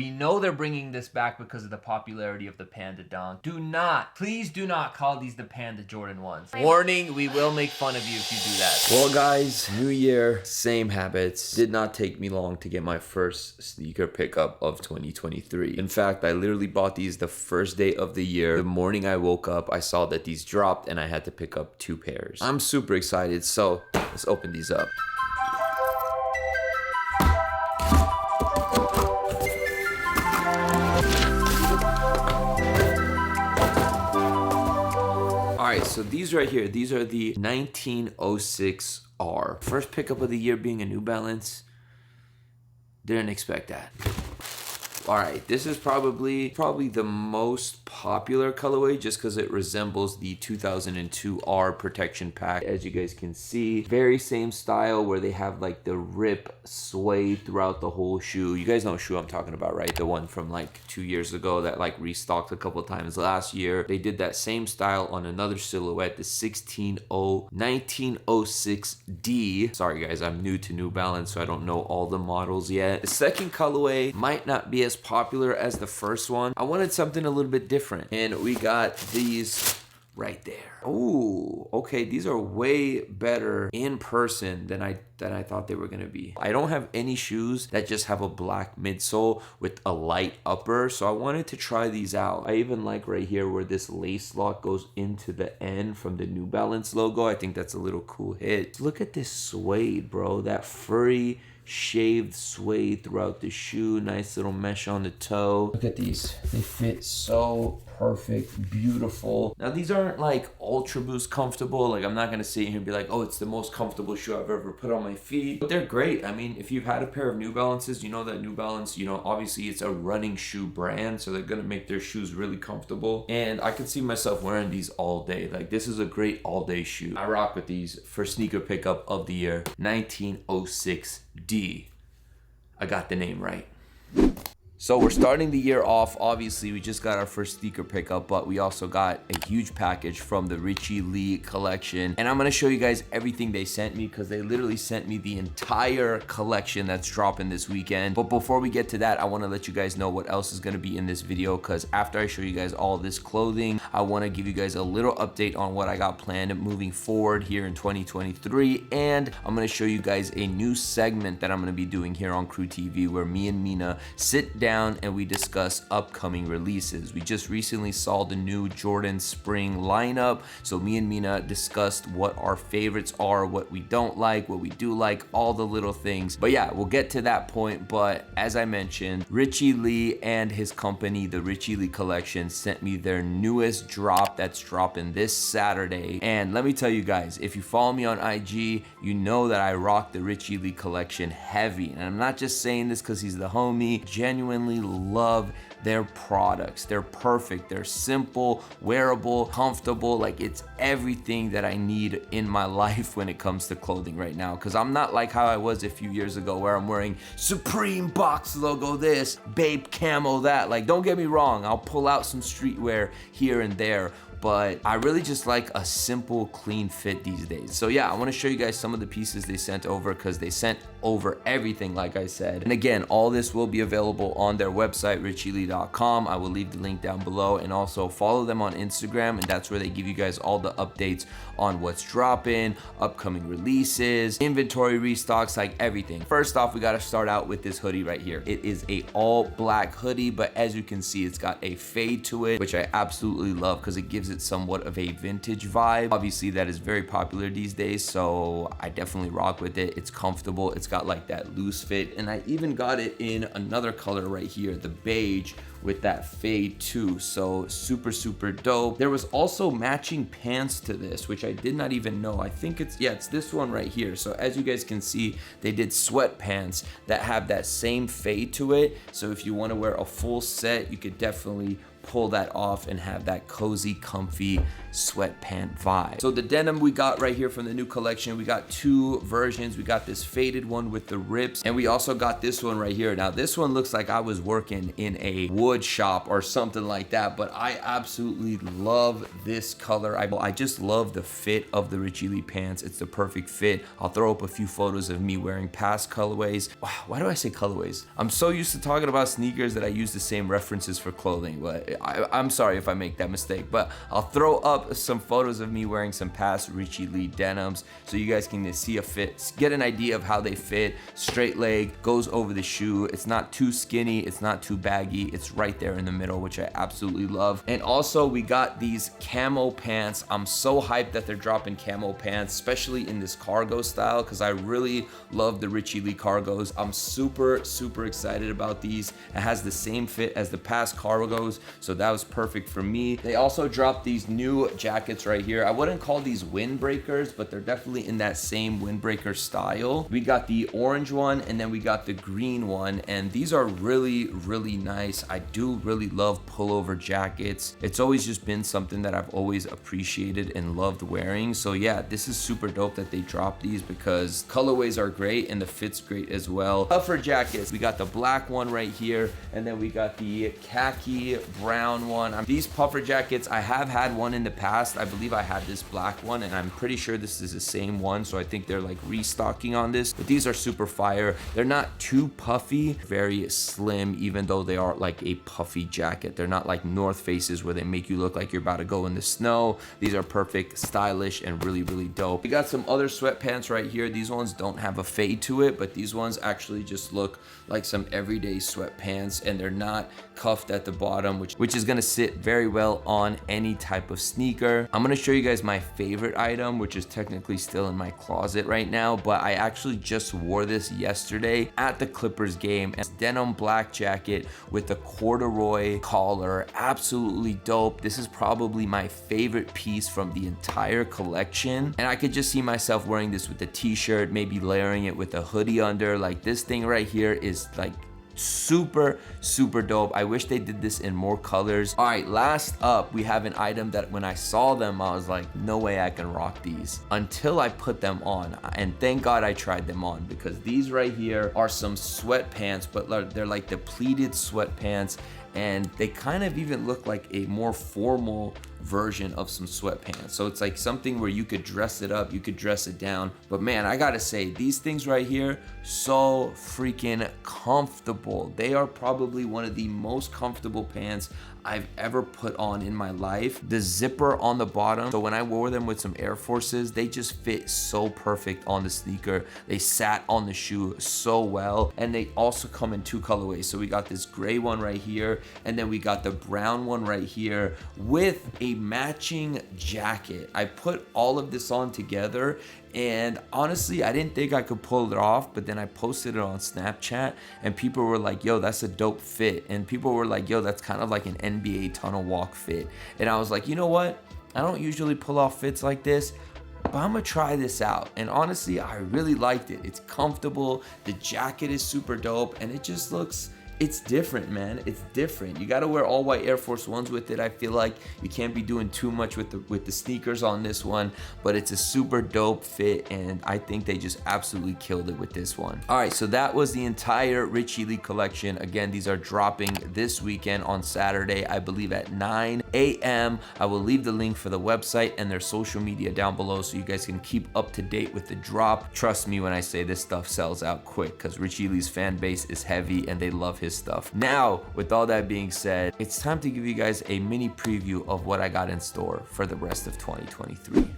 We know they're bringing this back because of the popularity of the Panda Dunk. Please do not call these the Panda Jordan 1s. Warning, we will make fun of you if you do that. Well guys, new year, same habits. Did not take me long to get my first sneaker pickup of 2023. In fact, I literally bought these the first day of the year. The morning I woke up, I saw that these dropped and I had to pick up 2 pairs. I'm super excited, so let's open these up. Alright, so these right here, these are the 1906R. First pickup of the year being a New Balance. Didn't expect that. Alright, this is probably the most popular colorway just because it resembles the 2002 R protection pack. As you guys can see, very same style where they have like the rip sway throughout the whole shoe. You guys know what shoe I'm talking about, right? The one from like 2 years ago that like restocked a couple times last year. They did that same style on another silhouette, the 1906D. Sorry guys, I'm new to New Balance, so I don't know all the models yet. The second colorway might not be as popular as the first one. I wanted something a little bit different, and we got these right there. Oh, okay, these are way better in person than I thought they were gonna be. I don't have any shoes that just have a black midsole with a light upper, so I wanted to try these out. I even like right here where this lace lock goes into the end from the New Balance logo. I think that's a little cool hit. Look at this suede, bro. That furry shaved suede throughout the shoe. Nice little mesh on the toe. Look at these. They fit so perfect, beautiful. Now these aren't like Ultra Boost comfortable. Like I'm not gonna sit here and be like, oh, it's the most comfortable shoe I've ever put on my feet. But they're great. I mean, if you've had a pair of New Balances, you know that New Balance, you know, obviously it's a running shoe brand, so they're gonna make their shoes really comfortable. And I could see myself wearing these all day. Like this is a great all day shoe. I rock with these for sneaker pickup of the year, 1906D. I got the name right. So we're starting the year off. Obviously, we just got our first sneaker pickup, but we also got a huge package from the Richie Lee collection. And I'm gonna show you guys everything they sent me because they literally sent me the entire collection that's dropping this weekend. But before we get to that, I wanna let you guys know what else is gonna be in this video, because after I show you guys all this clothing, I wanna give you guys a little update on what I got planned moving forward here in 2023. And I'm gonna show you guys a new segment that I'm gonna be doing here on QrewTV where me and Mina sit down and we discuss upcoming releases. We just recently saw the new Jordan spring lineup, so me and Mina discussed what our favorites are, what we don't like, what we do like, all the little things. But yeah, we'll get to that point. But as I mentioned, Richie Lee and his company, the Richie Lee Collection, sent me their newest drop that's dropping this Saturday. And let me tell you guys, if you follow me on IG, you know that I rock the Richie Lee Collection heavy. And I'm not just saying this because he's the homie. Genuinely love their products. They're perfect. They're simple, wearable, comfortable. Like it's everything that I need in my life when it comes to clothing right now. Because I'm not like how I was a few years ago where I'm wearing Supreme box logo this, Babe camo that. Like don't get me wrong, I'll pull out some streetwear here and there, but I really just like a simple, clean fit these days. So yeah, I wanna show you guys some of the pieces they sent over because they sent over everything, like I said. And again, all this will be available on their website, richielee.com. I will leave the link down below, and also follow them on Instagram, and that's where they give you guys all the updates on what's dropping, upcoming releases, inventory restocks, like everything. First off, we gotta start out with this hoodie right here. It is a all black hoodie, but as you can see, it's got a fade to it, which I absolutely love because it gives it somewhat of a vintage vibe. Obviously, that is very popular these days, so I definitely rock with it. It's comfortable. It's got like that loose fit, and I even got it in another color right here, the beige with that fade too. So super, super dope. There was also matching pants to this, which I did not even know. I think it's this one right here. So as you guys can see, they did sweatpants that have that same fade to it. So if you want to wear a full set, you could definitely pull that off and have that cozy, comfy sweatpant vibe. So the denim we got right here from the new collection, we got two versions. We got this faded one with the rips, and we also got this one right here. Now this one looks like I was working in a wood wood shop or something like that, but I absolutely love this color. I just love the fit of the Richie Lee pants. It's the perfect fit. I'll throw up a few photos of me wearing past colorways. Wow, why do I say colorways? I'm so used to talking about sneakers that I use the same references for clothing, but I'm sorry if I make that mistake, but I'll throw up some photos of me wearing some past Richie Lee denims so you guys can see a fit, get an idea of how they fit. Straight leg, goes over the shoe. It's not too skinny, it's not too baggy. It's right there in the middle, which I absolutely love. And also we got these camo pants. I'm so hyped that they're dropping camo pants, especially in this cargo style, because I really love the Richie Lee cargos. I'm super excited about these. It has the same fit as the past cargos, so that was perfect for me. They also dropped these new jackets right here. I wouldn't call these windbreakers, but they're definitely in that same windbreaker style. We got the orange one and then we got the green one, and these are really nice. I do really love pullover jackets. It's always just been something that I've always appreciated and loved wearing. So yeah, this is super dope that they dropped these because colorways are great and the fit's great as well. Puffer jackets, we got the black one right here, and then we got the khaki brown one. These puffer jackets, I have had one in the past. I believe I had this black one, and I'm pretty sure this is the same one, so I think they're like restocking on this. But these are super fire. They're not too puffy, very slim, even though they are like a puffy jacket. They're not like North Faces where they make you look like you're about to go in the snow. These are perfect, stylish, and really dope. We got some other sweatpants right here. These ones don't have a fade to it, but these ones actually just look like some everyday sweatpants, and they're not cuffed at the bottom, which is gonna sit very well on any type of sneaker. I'm gonna show you guys my favorite item, which is technically still in my closet right now, but I actually just wore this yesterday at the Clippers game. It's denim black jacket with a corduroy collar. Absolutely dope. This is probably my favorite piece from the entire collection, and I could just see myself wearing this with a t-shirt, maybe layering it with a hoodie under. Like, this thing right here is like super dope. I wish they did this in more colors. All right, last up, we have an item that when I saw them, I was like, no way I can rock these, until I put them on. And thank God I tried them on, because these right here are some sweatpants, but they're like the pleated sweatpants, and they kind of even look like a more formal version of some sweatpants. So it's like something where you could dress it up, you could dress it down. But man, I gotta say, these things right here, so freaking comfortable. They are probably one of the most comfortable pants I've ever put on in my life. The zipper on the bottom, so when I wore them with some Air Forces, they just fit so perfect on the sneaker. They sat on the shoe so well, and they also come in two colorways. So we got this gray one right here, and then we got the brown one right here with a matching jacket. I put all of this on together, and honestly, I didn't think I could pull it off, but then I posted it on Snapchat, and people were like, yo, that's a dope fit. And people were like, yo, that's kind of like an NBA tunnel walk fit. And I was like, you know what? I don't usually pull off fits like this, but I'm gonna try this out. And honestly, I really liked it. It's comfortable, the jacket is super dope, and it just looks, it's different, man. It's different. You gotta wear all white Air Force Ones with it. I feel like you can't be doing too much with the sneakers on this one, but it's a super dope fit, and I think they just absolutely killed it with this one. All right, so that was the entire Richie Lee collection. Again, these are dropping this weekend on Saturday, I believe at 9 a.m. I will leave the link for the website and their social media down below so you guys can keep up to date with the drop. Trust me when I say this stuff sells out quick, because Richie Lee's fan base is heavy and they love his stuff. Now, with all that being said, it's time to give you guys a mini preview of what I got in store for the rest of 2023.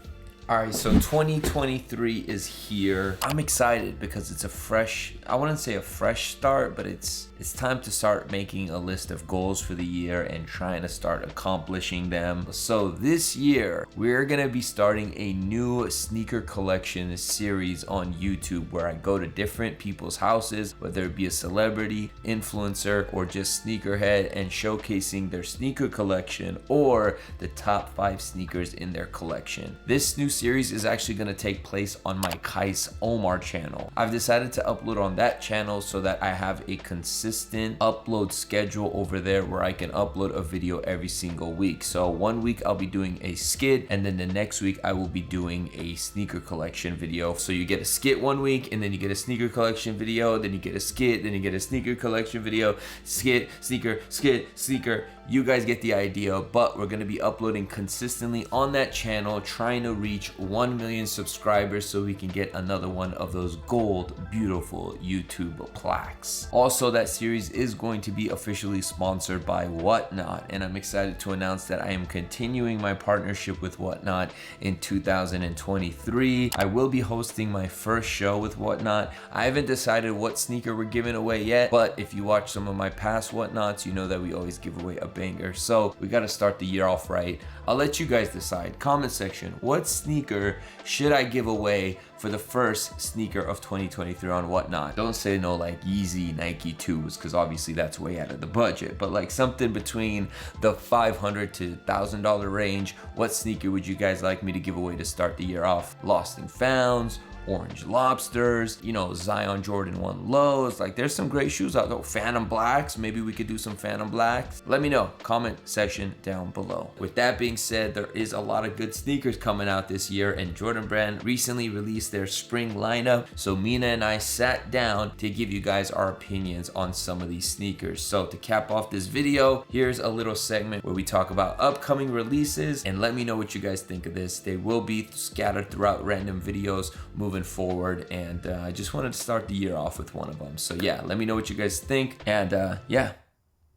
All right, so 2023 is here. I'm excited because it's a fresh, I wouldn't say a fresh start, but it's time to start making a list of goals for the year and trying to start accomplishing them. So this year, we're gonna be starting a new sneaker collection series on YouTube where I go to different people's houses, whether it be a celebrity, influencer, or just sneakerhead, and showcasing their sneaker collection or the top 5 sneakers in their collection. This new series is actually going to take place on my Kais Omar channel. I've decided to upload on that channel so that I have a consistent upload schedule over there where I can upload a video every single week. So one week I'll be doing a skit, and then the next week I will be doing a sneaker collection video. So you get a skit one week, and then you get a sneaker collection video, then you get a skit, then you get a sneaker collection video, skit, sneaker, skit, sneaker. You guys get the idea, but we're gonna be uploading consistently on that channel, trying to reach 1 million subscribers so we can get another one of those gold, beautiful YouTube plaques. Also, that series is going to be officially sponsored by Whatnot, and I'm excited to announce that I am continuing my partnership with Whatnot in 2023. I will be hosting my first show with Whatnot. I haven't decided what sneaker we're giving away yet, but if you watch some of my past Whatnots, you know that we always give away a banger. So we got to start the year off right. I'll let you guys decide. Comment section, what sneaker should I give away for the first sneaker of 2023 on Whatnot? Don't say no like Yeezy Nike 2s, because obviously that's way out of the budget, but like something between the $500 to $1,000 range. What sneaker would you guys like me to give away to start the year off? Lost and Founds, Orange Lobsters, you know, Zion Jordan 1 lows. Like, there's some great shoes out there. Phantom Blacks, maybe we could do some Phantom Blacks. Let me know, comment section down below. With that being said, there is a lot of good sneakers coming out this year, and Jordan Brand recently released their spring lineup. So Mina and I sat down to give you guys our opinions on some of these sneakers. So to cap off this video, here's a little segment where we talk about upcoming releases, and let me know what you guys think of this. They will be scattered throughout random videos moving forward, and I just wanted to start the year off with one of them. So yeah, let me know what you guys think, and yeah,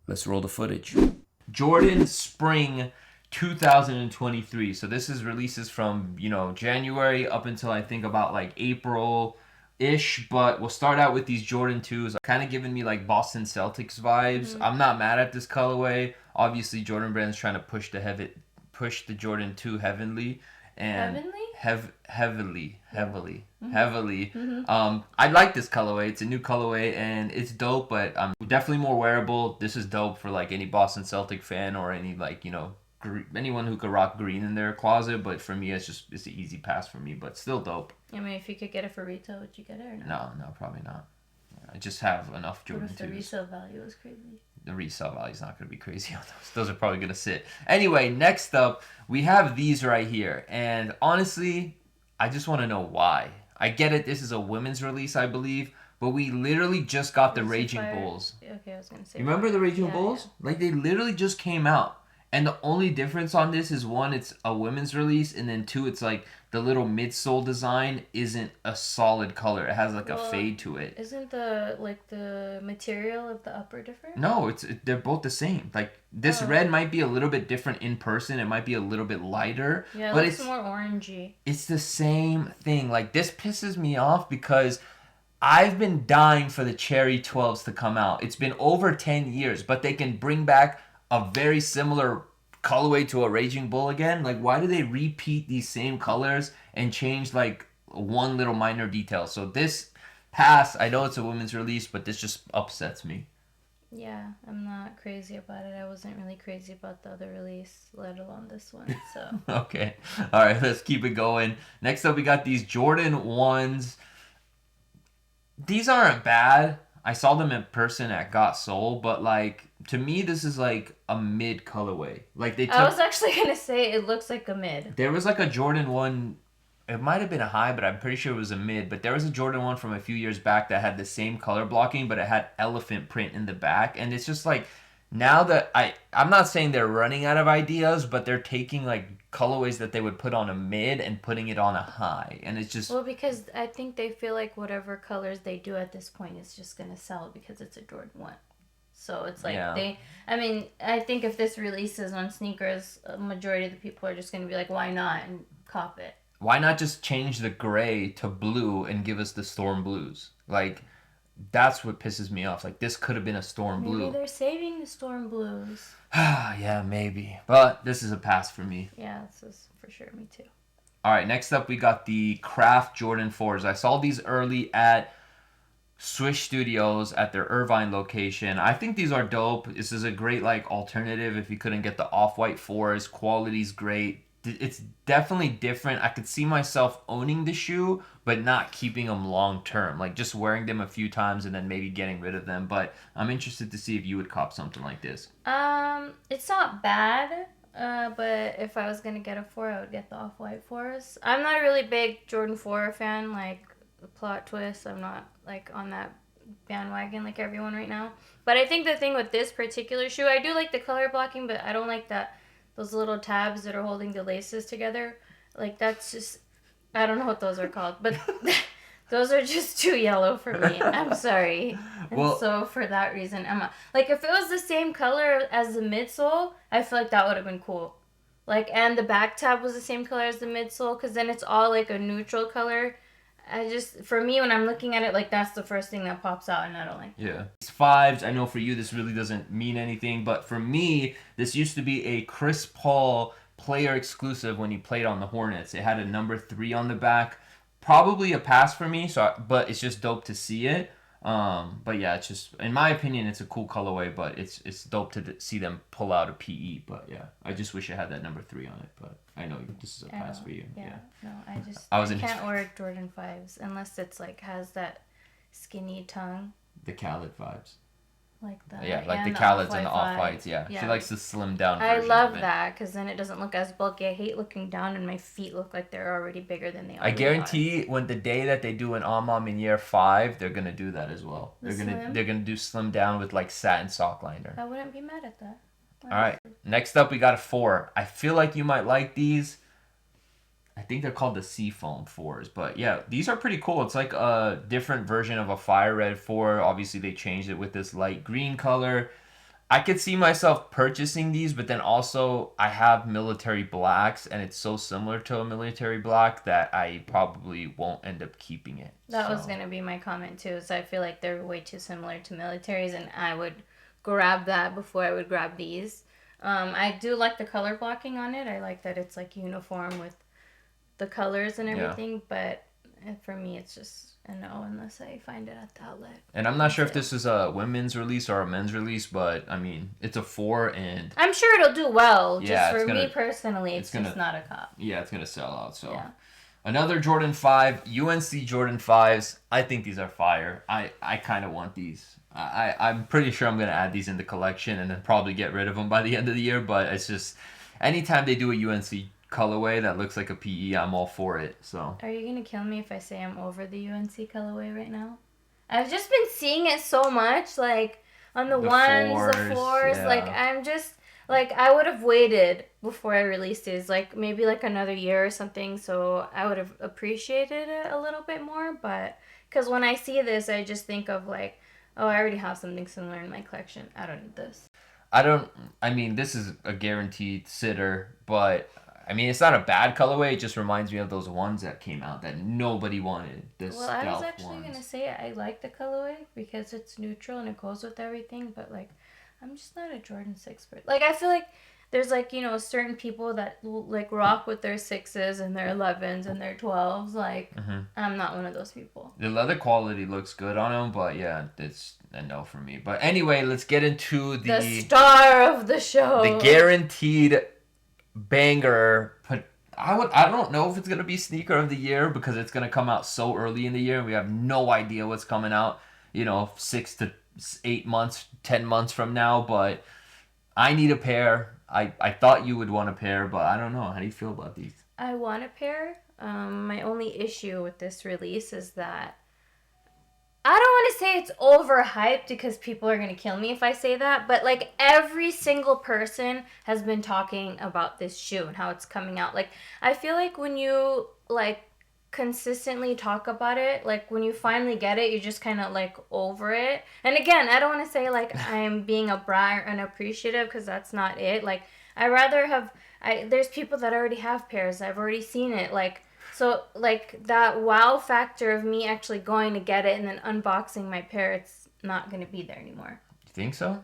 let's roll the footage. Jordan Spring 2023. So this is releases from, you know, January up until I think about like April-ish, but we'll start out with these Jordan 2s. Kind of giving me like Boston Celtics vibes. I'm not mad at this colorway. Obviously, Jordan Brand's trying to push the Jordan 2 heavenly. And heavily. I like this colorway. It's a new colorway and it's dope, but definitely more wearable. This is dope for like any Boston Celtic fan or any, like, you know, anyone who could rock green in their closet. But for me, it's an easy pass for me, but still dope. I mean, if you could get it for retail, would you get it or not? No, probably not. I just have enough Jordan 2s. What if the resale value is crazy? The resale value is not going to be crazy on those. Those are probably going to sit. Anyway, next up, we have these right here. And honestly, I just want to know why. I get it. This is a women's release, I believe. But we literally just got the Raging Bulls. Okay, I was going to say. You remember the Raging Bulls? Yeah. Like, they literally just came out. And the only difference on this is, one, it's a women's release, and then two, it's like the little midsole design isn't a solid color. It has like a fade to it. Isn't the material of the upper different? No, they're both the same. Like, this red might be a little bit different in person. It might be a little bit lighter. Yeah, but it's more orangey. It's the same thing. Like, this pisses me off because I've been dying for the Cherry 12s to come out. It's been over 10 years, but they can bring back a very similar colorway to a Raging Bull again. Like, why do they repeat these same colors and change like one little minor detail? So this pass, I know it's a women's release, but this just upsets me. Yeah, I'm not crazy about it. I wasn't really crazy about the other release, let alone this one. So okay, all right, let's keep it going. Next up, we got these Jordan 1s. These aren't bad. I saw them in person at Got Soul, but like, to me, this is like a mid colorway. Like, they took, I was actually gonna say it looks like a mid. There was like a Jordan 1. It might have been a high, but I'm pretty sure it was a mid. But there was a Jordan 1 from a few years back that had the same color blocking, but it had elephant print in the back. And it's just like, now that I'm not saying they're running out of ideas, but they're taking like colorways that they would put on a mid and putting it on a high, and it's just, well, because I think they feel like whatever colors they do at this point is just gonna sell because it's a Jordan 1. So it's like I think if this releases on sneakers, a majority of the people are just gonna be like, why not, and cop it. Why not just change the gray to blue and give us the Storm Blues? Like, that's what pisses me off. Like, this could have been a Storm Blue. Maybe they're saving the Storm Blues. Yeah, maybe. But this is a pass for me. Yeah, this is for sure. Me too. All right, next up, we got the Craft Jordan 4s. I saw these early at Swish Studios at their Irvine location. I think these are dope. This is a great, like, alternative if you couldn't get the off-white 4s. Quality's great. it's definitely different. I could see myself owning the shoe, but not keeping them long term. Like just wearing them a few times and then maybe getting rid of them. But I'm interested to see if you would cop something like this. It's not bad. But if I was gonna get a 4, I would get the off-white 4s. I'm not a really big Jordan 4 fan. Like plot twist, I'm not like on that bandwagon like everyone right now. But I think the thing with this particular shoe, I do like the color blocking, but I don't like that those little tabs that are holding the laces together. Like that's just, I don't know what those are called, but those are just too yellow for me. I'm sorry. And so for that reason, like if it was the same color as the midsole, I feel like that would have been cool. Like, and the back tab was the same color as the midsole, because then it's all like a neutral color. For me, when I'm looking at it, like that's the first thing that pops out, and I don't like it. Yeah. These 5s, I know for you this really doesn't mean anything, but for me, this used to be a Chris Paul player exclusive when he played on the Hornets. It had a number 3 on the back. Probably a pass for me, but it's just dope to see it. But yeah, it's just, in my opinion, it's a cool colorway, but it's dope to see them pull out a PE. But yeah, I just wish it had that number 3 on it, but I know this is a pass for you. Yeah. No, I can't wear Jordan 5s unless it's like has that skinny tongue. The Khaled vibes. Like that. Yeah, like the Khaled's and the Off-Whites. Yeah. She likes the slim down version. I love that because then it doesn't look as bulky. I hate looking down and my feet look like they're already bigger than they are. I guarantee when the day that they do an Amam in year 5, they're gonna do that as well. They're gonna do slim down with like satin sock liner. I wouldn't be mad at that. All right. Next up, we got a 4. I feel like you might like these. I think they're called the Seafoam 4s, but yeah, these are pretty cool. It's like a different version of a fire red 4. Obviously, they changed it with this light green color. I could see myself purchasing these, but then also I have military blacks, and it's so similar to a military black that I probably won't end up keeping it. That was going to be my comment too, so I feel like they're way too similar to militaries, and I would grab that before I would grab these. I do like the color blocking on it. I like that it's like uniform with the colors and everything, but for me it's just a no unless I find it at the outlet. And I'm not sure if this is a women's release or a men's release, but I mean it's a 4 and I'm sure it'll do well. Yeah, just for me personally, it's just not a cop. Yeah, it's gonna sell out. So another Jordan 5, UNC Jordan 5s. I think these are fire. I kind of want these. I'm pretty sure I'm gonna add these in the collection and then probably get rid of them by the end of the year. But it's just anytime they do a UNC colorway that looks like a PE, I'm all for it. So are you gonna kill me if I say I'm over the UNC colorway right now? I've just been seeing it so much, like on the 1s, the 4s. Yeah. Like I'm just like I would have waited before I released these, like maybe like another year or something, so I would have appreciated it a little bit more. But because when I see this, I just think of like, oh, I already have something similar in my collection. I don't need this. I mean, this is a guaranteed sitter, but I mean, it's not a bad colorway. It just reminds me of those ones that came out that nobody wanted. Well, I was actually going to say I like the colorway because it's neutral and it goes with everything. But, like, I'm just not a Jordan 6 person. Like, I feel like there's, like, you know, certain people that, like, rock with their 6s and their 11s and their 12s. Like, I'm not one of those people. The leather quality looks good on them, but, yeah, it's a no for me. But anyway, let's get into the star of the show. The guaranteed banger. But I don't know if it's gonna be sneaker of the year because it's gonna come out so early in the year. We have no idea what's coming out, 6 to 8 months, 10 months from now. But I need a pair. I thought you would want a pair, but I don't know. How do you feel about these? I want a pair. My only issue with this release is that I don't want to say it's overhyped because people are going to kill me if I say that, but like every single person has been talking about this shoe and how it's coming out. Like I feel like when you like consistently talk about it, like when you finally get it, you're just kind of like over it. And again, I don't want to say like I'm being a brat or unappreciative because that's not it. Like I rather have, there's people that already have pairs. I've already seen it. Like, so, like, that wow factor of me actually going to get it and then unboxing my pair, it's not going to be there anymore. You think so?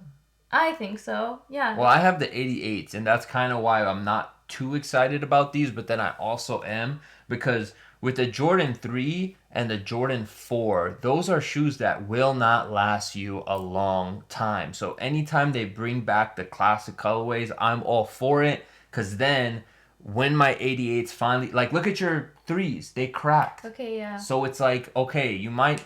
I think so, yeah. Well, I have the 88s, and that's kind of why I'm not too excited about these, but then I also am, because with the Jordan 3 and the Jordan 4, those are shoes that will not last you a long time. So anytime they bring back the classic colorways, I'm all for it, because then when my 88s finally, like, look at your 3s, they crack. Okay, yeah. So it's like, okay, you might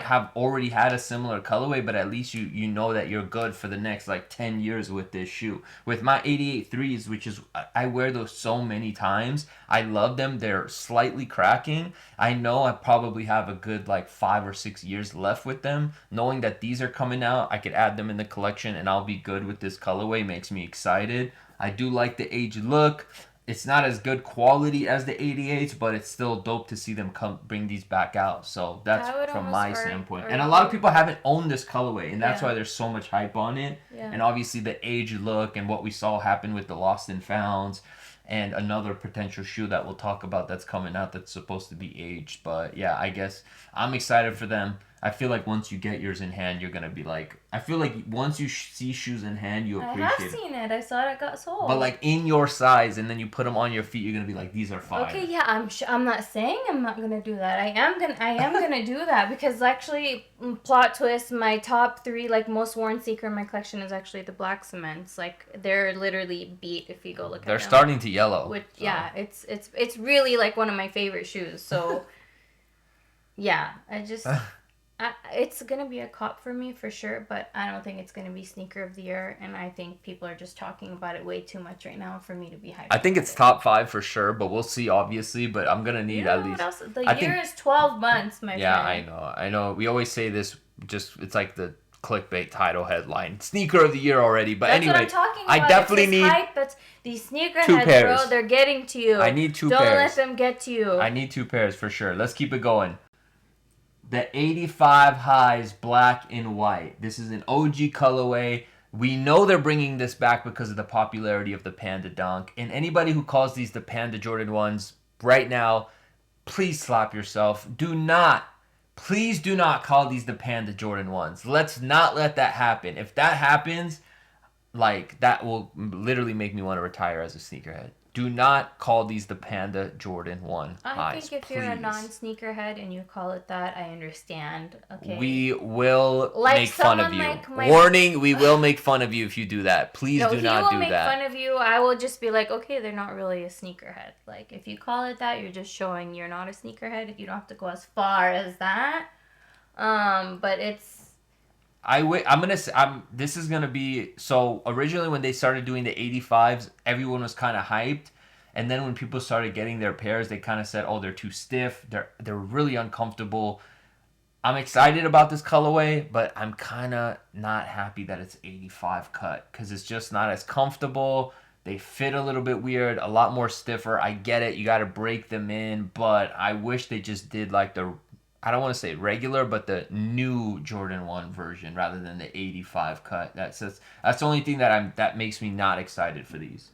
have already had a similar colorway, but at least you know that you're good for the next like 10 years with this shoe. With my 88 3s, which is, I wear those so many times, I love them. They're slightly cracking. I know I probably have a good like 5 or 6 years left with them. Knowing that these are coming out, I could add them in the collection and I'll be good with this colorway makes me excited. I do like the age look. It's not as good quality as the 88s, but it's still dope to see them bring these back out. So that's from my standpoint. And a lot of people haven't owned this colorway, and that's why there's so much hype on it. Yeah. And obviously the age look and what we saw happen with the Lost and Founds and another potential shoe that we'll talk about that's coming out that's supposed to be aged. But yeah, I guess I'm excited for them. I feel like once you get yours in hand, you're going to be like, I feel like once you see shoes in hand, you appreciate it. I have seen it. I saw it got sold. But like in your size, and then you put them on your feet, you're going to be like, these are fire. Okay, yeah, I'm not saying I'm not going to do that. I am going to do that because actually, plot twist, my top 3 like most worn sneaker in my collection is actually the black cements. Like they're literally beat if you go look at them. They're starting to yellow. Which yeah, it's really like one of my favorite shoes. So yeah, it's going to be a cop for me for sure, but I don't think it's going to be sneaker of the year, and I think people are just talking about it way too much right now for me to be hyped. I think it's top 5 for sure, but we'll see obviously, but I'm going to need at least... What else? The year is 12 months, my friend. Yeah, I know. We always say this, just it's like the clickbait title headline. Sneaker of the year already, but that's anyway, what I'm talking about. I definitely need hype, but these sneakerheads, 2 pairs. bro, they're getting to you. I need 2 Don't pairs. let them get to you. I need 2 pairs for sure. Let's keep it going. The 85 highs, black and white. This is an OG colorway. We know they're bringing this back because of the popularity of the Panda Dunk. And anybody who calls these the Panda Jordan 1s right now, please slap yourself. Please do not call these the Panda Jordan 1s. Let's not let that happen. If that happens, like, that will literally make me want to retire as a sneakerhead. Do not call these the Panda Jordan 1 I highs, think if you're a non-sneakerhead and you call it that, I understand. Okay. We will like make fun of you. Like Warning, we will make fun of you if you do that. Please do not do that. he will make fun of you. I will just be like, okay, they're not really a sneakerhead. Like, if you call it that, you're just showing you're not a sneakerhead. You don't have to go as far as that. But it's... This is gonna be, so originally when they started doing the 85s, everyone was kind of hyped, and then when people started getting their pairs, they kind of said, oh, they're too stiff, they're really uncomfortable. I'm excited about this colorway, but I'm kind of not happy that it's 85 cut because it's just not as comfortable. They fit a little bit weird, a lot more stiffer. I get it, you got to break them in, but I wish they just did like the, I don't want to say regular, but the new Jordan 1 version rather than the 85 cut. That's the only thing that makes me not excited for these.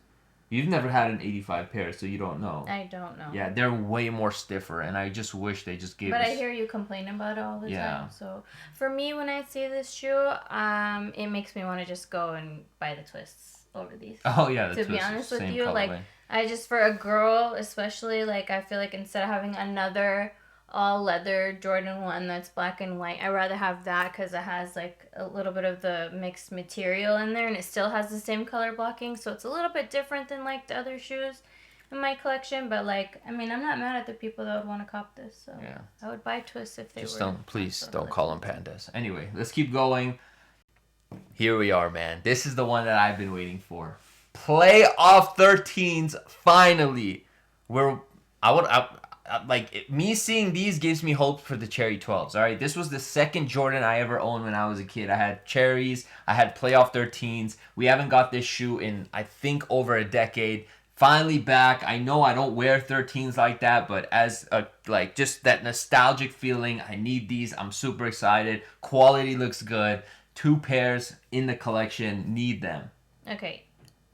You've never had an 85 pair, so you don't know. I don't know. Yeah, they're way more stiffer, and I just wish they just gave us... But I hear you complain about it all the time. So for me, when I see this shoe, it makes me want to just go and buy the twists over these. Oh yeah, the to twists, be honest with you, colorway. like I just, for a girl especially, like I feel like instead of having another all leather Jordan 1 that's black and white, I'd rather have that because it has like a little bit of the mixed material in there and it still has the same color blocking, so it's a little bit different than like the other shoes in my collection. But like, I mean, I'm not mad at the people that would want to cop this, so yeah, I would buy twists if they just were. Please don't call them pandas. Anyway, let's keep going. Here we are, man. This is the one that I've been waiting for. Playoff 13s finally. Me seeing these gives me hope for the Cherry 12s. All right, this was the second Jordan I ever owned when I was a kid. I had Cherries, I had Playoff 13s. We haven't got this shoe in, I think, over a decade. Finally back. I know I don't wear 13s like that, but as a just that nostalgic feeling, I need these. I'm super excited. Quality looks good. 2 pairs in the collection. Need them. Okay.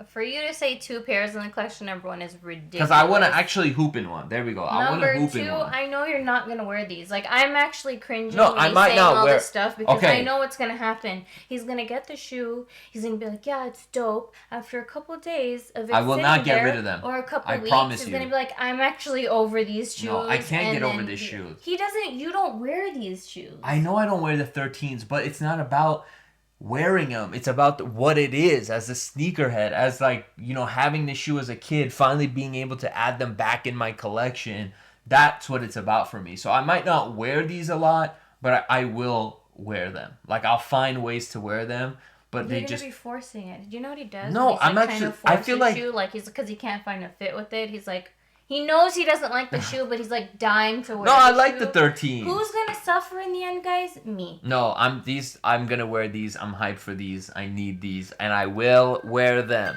For you to say 2 pairs in the collection, number 1 is ridiculous. Because I want to actually hoop in one. There we go. I want to hoop in one. Number 2, I know you're not going to wear these. Like, I'm actually cringing no, when I he's might saying not all wear... this stuff because okay. I know what's going to happen. He's going to get the shoe. He's going to be like, yeah, it's dope. After a couple of days of it I will not get there, rid of them. or a couple I weeks, promise he's you. going to be like, I'm actually over these shoes. No, I can't get over these shoes. You don't wear these shoes. I know I don't wear the 13s, but it's not about... wearing them. It's about what it is as a sneakerhead, as like, you know, having the shoe as a kid, finally being able to add them back in my collection. That's what it's about for me. So I might not wear these a lot, but I will wear them. Like, I'll find ways to wear them, but You're they gonna just be forcing it. Did you know what he does? No, he's, I'm like, actually. I I feel like shoe, like he's because he can't find a fit with it. He's like, he knows he doesn't like the shoe, but he's like dying to wear. no, I the like shoe. the 13. Who's gonna suffer in the end, guys? Me. No, I'm gonna wear these. I'm hyped for these. I need these, and I will wear them.